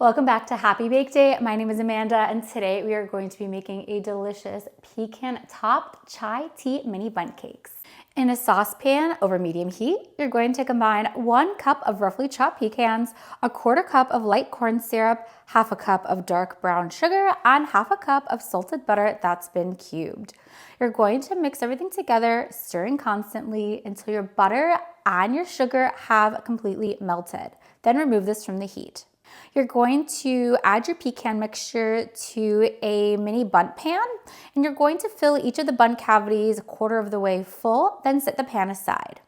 Welcome back to Happy Bake Day. My name is Amanda, and today we are going to be making a delicious pecan topped chai tea mini bundt cakes. In a saucepan over medium heat, you're going to combine 1 cup of roughly chopped pecans, a 1/4 cup of light corn syrup, 1/2 cup of dark brown sugar, and 1/2 cup of salted butter that's been cubed. You're going to mix everything together, stirring constantly until your butter and your sugar have completely melted. Then remove this from the heat. You're going to add your pecan mixture to a mini bundt pan, and you're going to fill each of the bundt cavities 1/4 of the way full, then set the pan aside.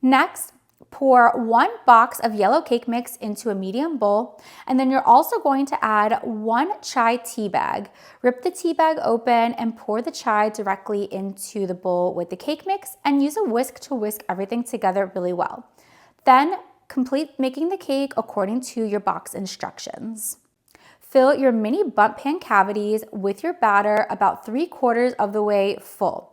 Next, pour 1 box of yellow cake mix into a medium bowl, and then you're also going to add 1 chai tea bag. Rip the tea bag open and pour the chai directly into the bowl with the cake mix, and use a whisk to whisk everything together really well. Then complete making the cake according to your box instructions. Fill your mini bundt pan cavities with your batter about 3/4 of the way full.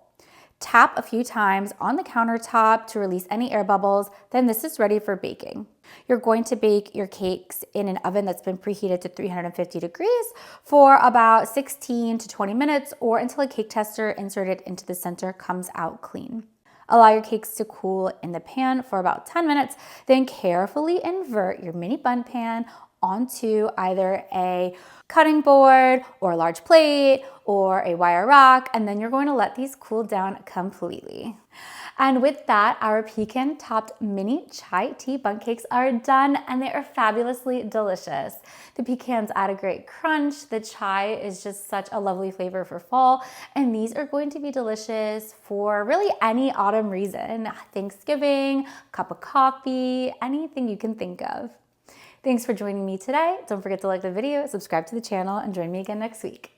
Tap a few times on the countertop to release any air bubbles, then this is ready for baking. You're going to bake your cakes in an oven that's been preheated to 350 degrees for about 16 to 20 minutes or until a cake tester inserted into the center comes out clean. Allow your cakes to cool in the pan for about 10 minutes, then carefully invert your mini bundt pan onto either a cutting board or a large plate or a wire rack, and then you're going to let these cool down completely. And with that, our pecan topped mini chai tea bundt cakes are done, and they are fabulously delicious. The pecans add a great crunch. The chai is just such a lovely flavor for fall, and these are going to be delicious for really any autumn reason. Thanksgiving, cup of coffee, anything you can think of. Thanks for joining me today. Don't forget to like the video, subscribe to the channel, and join me again next week.